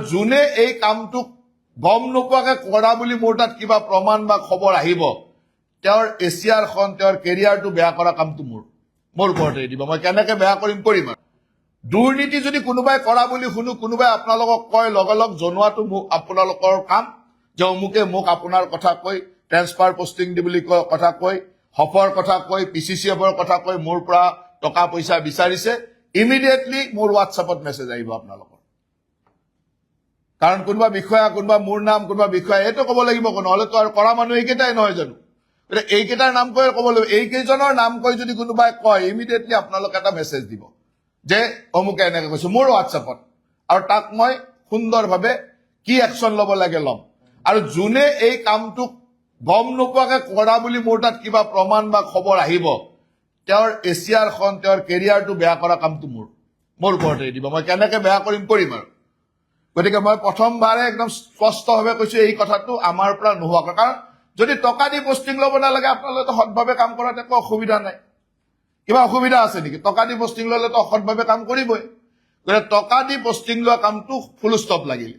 যোনে এই কামটোক গম নোপোৱাকে কৰা বুলি মোৰ তাত কিবা প্ৰমাণ বা খবৰ আহিব তেওঁৰ এছিয়াৰখন তেওঁৰ কেৰিয়াৰটো বেয়া কৰা কামটো মোৰ ওপৰতে দিব মই কেনেকে বেয়া কৰিম আৰু দুৰ্নীতি যদি কোনোবাই কৰা বুলি শুনো কোনোবাই আপোনালোকক কয় লগে লগ জনোৱাটো আপোনালোকৰ কাম যে অমুকে মোক আপোনাৰ কথা কৈ ট্ৰেন্সফাৰ পোষ্টিং দি বুলি কথা কৈ হফৰ কথা কৈ পিচিচিএফৰ কথা কৈ মোৰ পৰা টকা পইচা বিচাৰিছে ইমিডিয়েটলি মোৰ হোৱাটছএপত মেছেজ আহিব আপোনালোকৰ কাৰণ কোনোবা বিষয়া কোনোবা মোৰ নাম কোনোবা বিষয়া এইটো ক'ব লাগিব নহ'লেতো আৰু কৰা মানুহ এইকেইটাই নহয় জানো এইকেইটাৰ নাম কৈ ক'ব লাগিব এইকেইজনৰ নাম কৈ যদি কোনোবাই কয় ইমিডিয়েটলি আপোনালোকে এটা মেছেজ দিব যে অমুকে এনেকে কৈছো মোৰ হোৱাটছএপত আৰু তাক মই সুন্দৰভাৱে কি একশ্যন ল'ব লাগে ল'ম আৰু যোনে এই কামটোক গম নোপোৱাকে কৰা বুলি মোৰ তাত কিবা প্ৰমাণ বা খবৰ আহিব তেওঁৰ এছিয়াৰখন তেওঁৰ কেৰিয়াৰটো বেয়া কৰা কামটো মোৰ ওপৰতে দিব মই কেনেকে বেয়া কৰিম আৰু গতিকে মই প্ৰথমবাৰে একদম স্পষ্টভাৱে কৈছো এই কথাটো আমাৰ পৰা নোহোৱাকৈ কাৰণ যদি টকা দি পোষ্টিং ল'ব নালাগে আপোনালোকে সৎভাৱে কাম কৰাত একো অসুবিধা নাই কিবা অসুবিধা আছে নেকি টকা দি পোষ্টিং ল'লেতো অসৎভাৱে কাম কৰিবই গতিকে টকা দি পোষ্টিং লোৱা কামটো ফুল ষ্টপ লাগিল